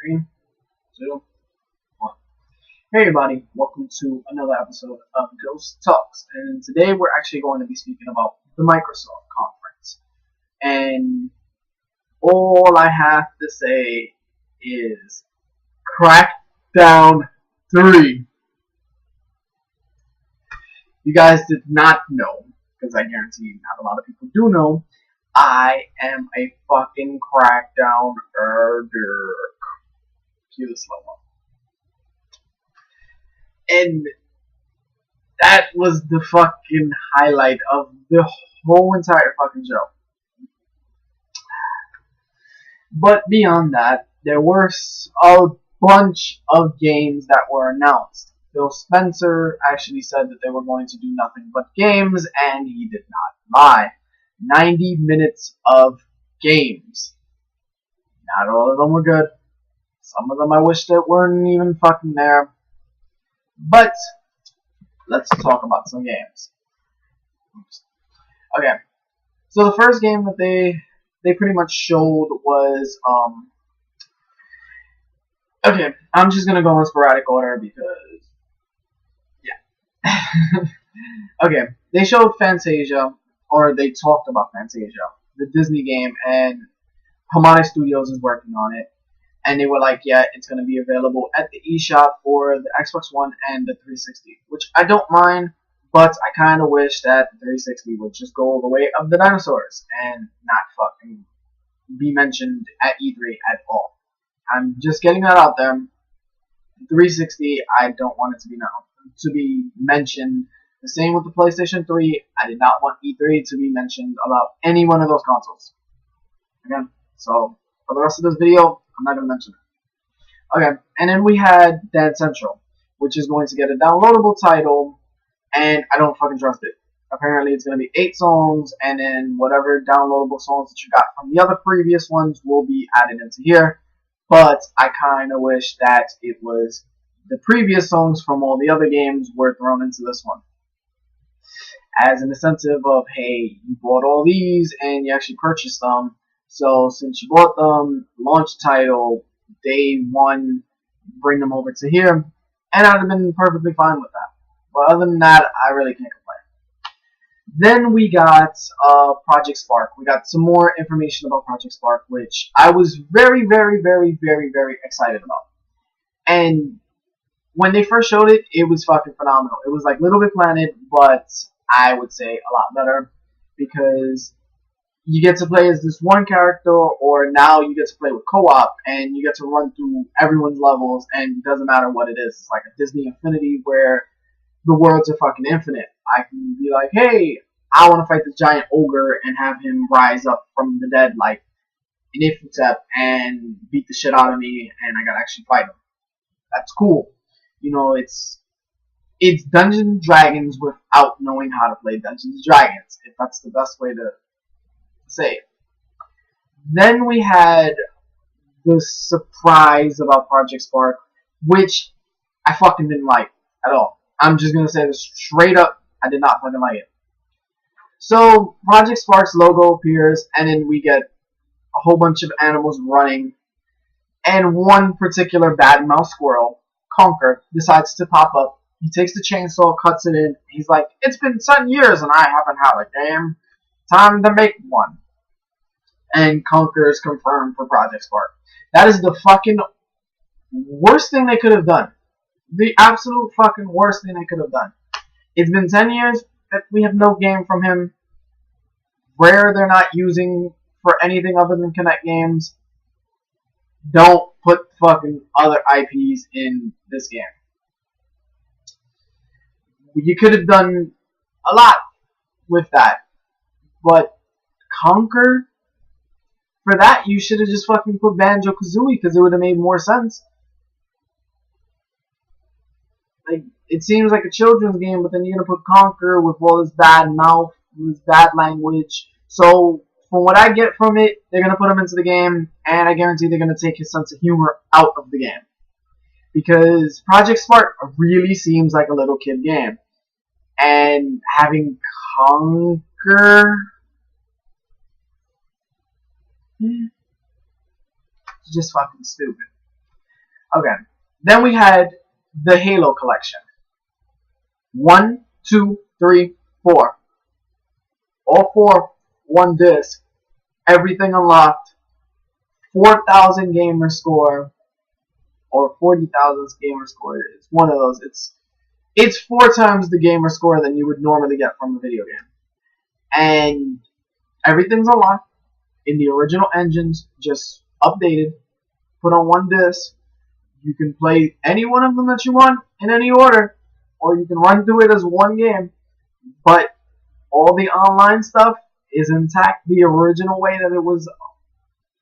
3, 2, 1. Hey everybody, welcome to another episode of Ghost Talks. And today we're actually going to be speaking about the Microsoft conference. And all I have to say is Crackdown 3. You guys did not know, because I guarantee you not a lot of people do know, I am a fucking Crackdown herder. Cue the slow mo. And that was the fucking highlight of the whole entire fucking show. But beyond that, there were a bunch of games that were announced. Phil Spencer actually said that they were going to do nothing but games, and he did not lie. 90 minutes of games. Not all of them were good. Some of them I wish that weren't even fucking there. But let's talk about some games. Okay, so the first game that they pretty much showed was okay, I'm just gonna go in sporadic order because yeah. Okay, they showed Fantasia, or they talked about Fantasia, the Disney game, and Hamane Studios is working on it. And they were like, yeah, it's going to be available at the eShop for the Xbox One and the 360, which I don't mind, but I kind of wish that the 360 would just go the way of the dinosaurs and not fucking be mentioned at E3 at all. I'm just getting that out there. 360, I don't want it to be mentioned. The same with the PlayStation 3. I did not want E3 to be mentioned about any one of those consoles. Again, so for the rest of this video, I'm not going to mention it. Okay, and then we had Dance Central, which is going to get a downloadable title, and I don't fucking trust it. Apparently, it's going to be 8 songs, and then whatever downloadable songs that you got from the other previous ones will be added into here. But I kind of wish that it was the previous songs from all the other games were thrown into this one. As an incentive of, hey, you bought all these, and you actually purchased them. So since you bought them, launch title, day 1, bring them over to here, and I'd have been perfectly fine with that. But other than that, I really can't complain. Then we got Project Spark. We got some more information about Project Spark, which I was very, very, very, very, very excited about. And when they first showed it, it was fucking phenomenal. It was like Little Big Planet, but I would say a lot better, because you get to play as this one character, or now you get to play with co-op, and you get to run through everyone's levels, and it doesn't matter what it is. It's like a Disney Infinity where the worlds are fucking infinite. I can be like, hey, I want to fight this giant ogre and have him rise up from the dead like an Ifutep and beat the shit out of me, and I gotta actually fight him. That's cool. You know, it's Dungeons and Dragons without knowing how to play Dungeons and Dragons, if that's the best way to say it. Then we had the surprise about Project Spark, which I fucking didn't like at all. I'm just gonna say this straight up, I did not fucking like it. So Project Spark's logo appears, and then we get a whole bunch of animals running, and one particular bad mouse squirrel, Conker, decides to pop up. He takes the chainsaw, cuts it in. He's like, it's been 10 years and I haven't had a game. Time to make one. And Conker is confirmed for Project Spark. That is the fucking worst thing they could have done. The absolute fucking worst thing they could have done. It's been 10 years that we have no game from him. Rare they're not using for anything other than Kinect games. Don't put fucking other IPs in this game. You could have done a lot with that. But Conker? For that, you should have just fucking put Banjo-Kazooie, because it would have made more sense. Like, it seems like a children's game, but then you're gonna put Conker with all this bad mouth, this bad language. So, from what I get from it, they're gonna put him into the game, and I guarantee they're gonna take his sense of humor out of the game. Because Project Spark really seems like a little kid game. And having Conker, it's just fucking stupid. Okay. Then we had the Halo collection. 1, 2, 3, 4. All four, one disc. Everything unlocked. 4,000 gamer score or 40,000 gamer score. It's one of those. It's 4 times the gamer score than you would normally get from a video game. And everything's unlocked in the original engines, just updated, put on one disc. You can play any one of them that you want in any order, or you can run through it as one game. But all the online stuff is intact the original way that it was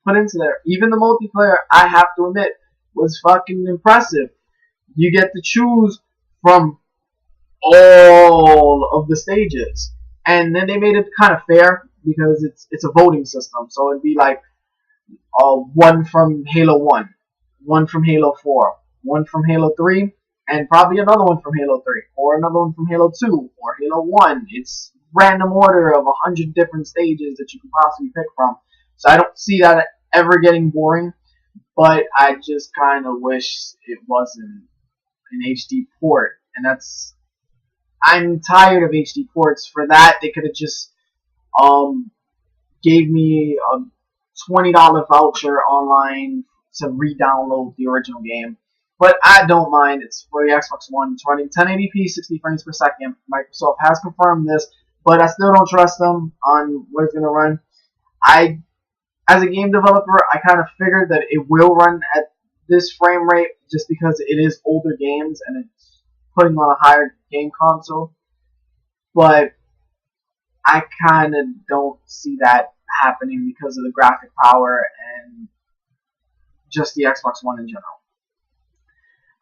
put into there. Even the multiplayer, I have to admit, was fucking impressive. You get to choose from all of the stages, and then they made it kind of fair because it's a voting system. So it'd be like one from Halo 1, one from Halo 4, one from Halo 3, and probably another one from Halo 3, or another one from Halo 2, or Halo 1. It's random order of 100 different stages that you can possibly pick from. So I don't see that ever getting boring, but I just kind of wish it wasn't an HD port, and I'm tired of HD ports. For that, they could have just gave me a $20 voucher online to re-download the original game. But I don't mind. It's for the Xbox One. It's running 1080p, 60 frames per second. Microsoft has confirmed this, but I still don't trust them on what it's going to run. As a game developer, I kind of figured that it will run at this frame rate just because it is older games and it's putting on a higher game console. But I kind of don't see that happening because of the graphic power and just the Xbox One in general.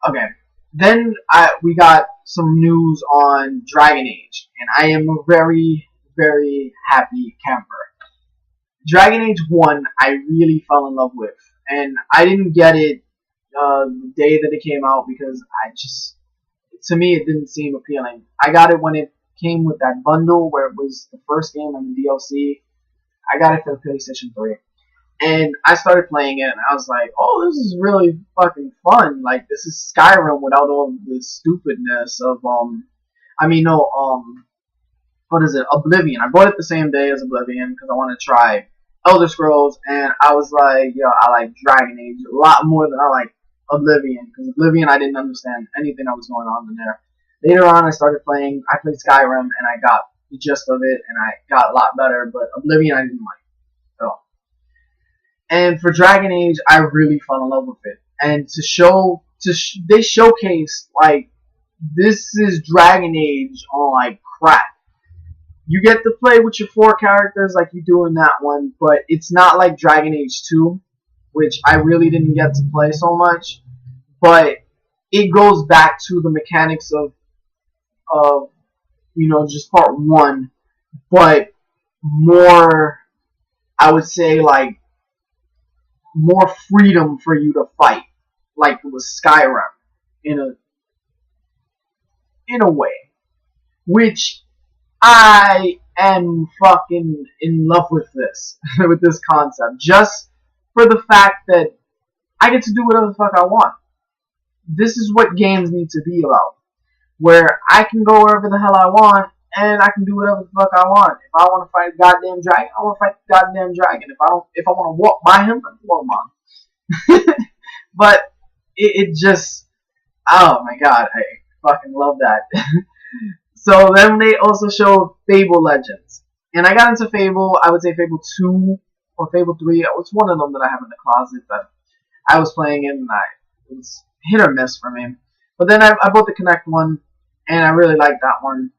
Okay, then we got some news on Dragon Age, and I am a very, very happy camper. Dragon Age 1, I really fell in love with, and I didn't get it the day that it came out because to me, it didn't seem appealing. I got it when it came with that bundle where it was the first game and the DLC. I got it for the PlayStation 3. And I started playing it, and I was like, oh, this is really fucking fun. Like, this is Skyrim without all the stupidness of, what is it, Oblivion. I bought it the same day as Oblivion because I wanted to try Elder Scrolls, and I was like, yo, I like Dragon Age a lot more than I like Oblivion, because Oblivion, I didn't understand anything that was going on in there. Later on, I played Skyrim, and I got the gist of it, and I got a lot better, but Oblivion I didn't like at all. And for Dragon Age, I really fell in love with it. And they showcase, like, this is Dragon Age on, like, crack. You get to play with your 4 characters like you do in that one, but it's not like Dragon Age 2, which I really didn't get to play so much. But it goes back to the mechanics of just part 1, but more, I would say, like, more freedom for you to fight, like it was Skyrim, in a way, which I am fucking in love with this, with this concept, just for the fact that I get to do whatever the fuck I want. This is what games need to be about, where I can go wherever the hell I want, and I can do whatever the fuck I want. If I want to fight a goddamn dragon, I want to fight the goddamn dragon. If I want to walk by him, I can walk by him. But it just, oh my god, I fucking love that. So then they also showed Fable Legends, and I got into Fable. I would say Fable 2 or Fable 3. It's one of them that I have in the closet that I was playing it, and it was hit or miss for me. But then I bought the Kinect one, and I really liked that one.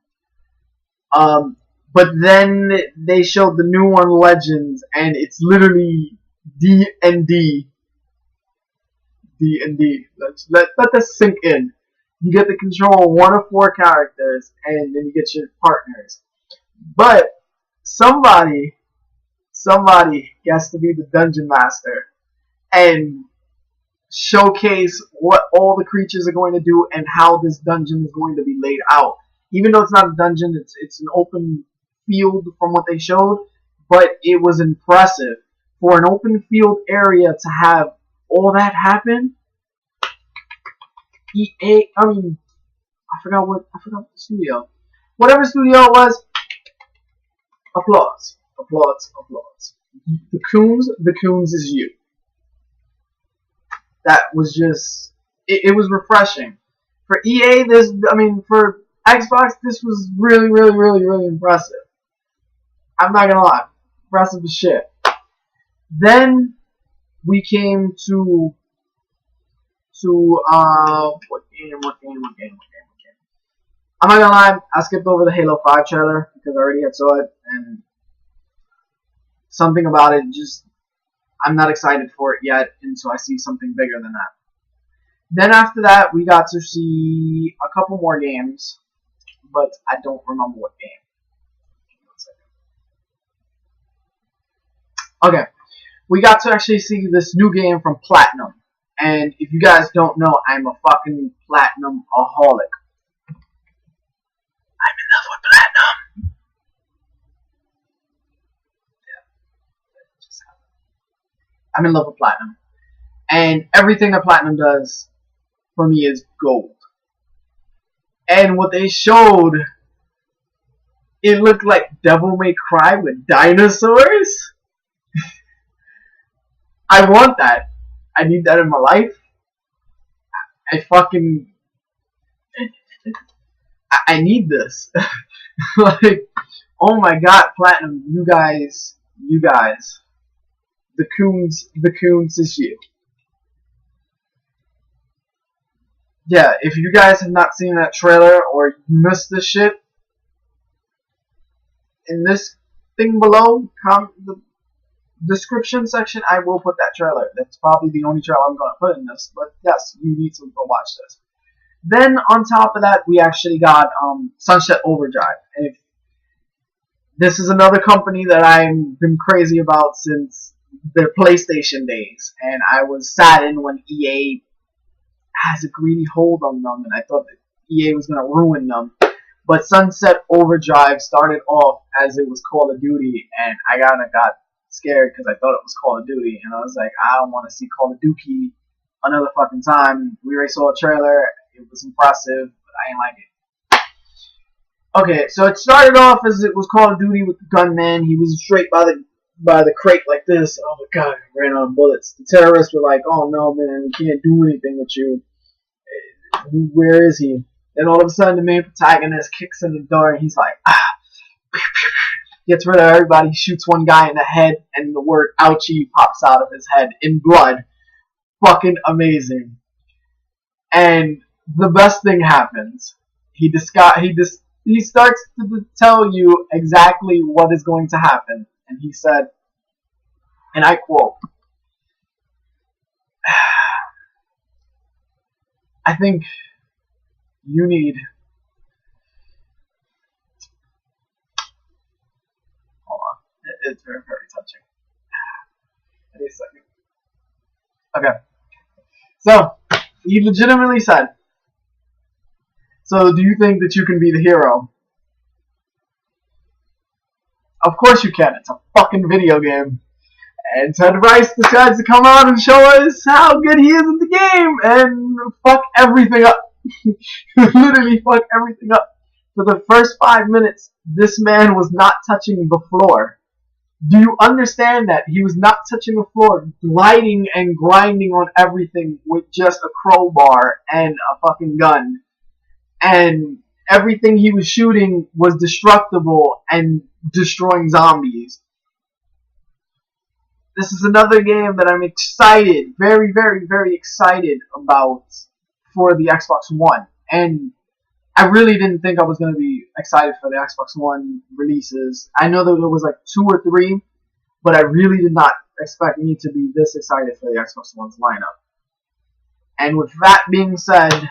But then they showed the new one, Legends, and it's literally D&D. D&D. Let that sink in. You get to control 1 of 4 characters, and then you get your partners. But somebody gets to be the dungeon master and showcase what all the creatures are going to do and how this dungeon is going to be laid out. Even though it's not a dungeon, it's an open field from what they showed, but it was impressive. For an open field area to have all that happen, EA. I mean, I forgot what the studio. Whatever studio it was. Applause, applause, applause. The Coons is you. That was just. It was refreshing. For EA, for Xbox, this was really, really, really, really impressive. I'm not gonna lie, impressive as shit. Then we came to what game? I'm not gonna lie, I skipped over the Halo 5 trailer because I already had saw it, and something about it just I'm not excited for it yet until I see something bigger than that. Then after that, we got to see a couple more games, but I don't remember what game. Okay, we got to actually see this new game from Platinum. And if you guys don't know, I'm a fucking Platinum-aholic. I'm in love with Platinum. I'm in love with Platinum. And everything that Platinum does for me is gold. And what they showed, it looked like Devil May Cry with dinosaurs. I want that. I need that in my life. I need this. Like, oh my god, Platinum, you guys, the Coons is you. Yeah, if you guys have not seen that trailer or you missed this shit, in this thing below, the description section, I will put that trailer. That's probably the only trailer I'm going to put in this, but yes, you need to go watch this. Then, on top of that, we actually got Sunset Overdrive. And if this is another company that I've been crazy about since their PlayStation days, and I was saddened when EA has a greedy hold on them, and I thought that EA was going to ruin them. But Sunset Overdrive started off as it was Call of Duty, and I kind of got scared because I thought it was Call of Duty, and I was like, I don't want to see Call of Duty another fucking time. We already saw a trailer, it was impressive, but I didn't like it. Okay, so it started off as it was Call of Duty with the gunman. He was straight by the crate like this. Oh my god, he ran out of bullets. The terrorists were like, oh no man, we can't do anything with you. Where is he? Then all of a sudden the main protagonist kicks in the door and he's like, gets rid of everybody, shoots one guy in the head, and the word ouchie pops out of his head in blood. Fucking amazing. And the best thing happens. He starts to tell you exactly what is going to happen. And he said, and I quote, I think you need hold on. It's very, very touching. Wait a second. Okay. So, he legitimately said, so do you think that you can be the hero? Of course you can. It's a fucking video game. And Ted Rice decides to come out and show us how good he is at the game and fuck everything up. Literally fuck everything up. For the first 5 minutes, this man was not touching the floor. Do you understand that? He was not touching the floor, gliding and grinding on everything with just a crowbar and a fucking gun. And everything he was shooting was destructible and destroying zombies. This is another game that I'm excited, very, very, very excited about for the Xbox One. And I really didn't think I was going to be excited for the Xbox One releases. I know that there was like 2 or 3, but I really did not expect me to be this excited for the Xbox One's lineup. And with that being said,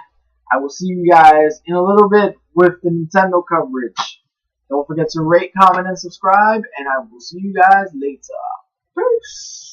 I will see you guys in a little bit with the Nintendo coverage. Don't forget to rate, comment, and subscribe, and I will see you guys later. Peace.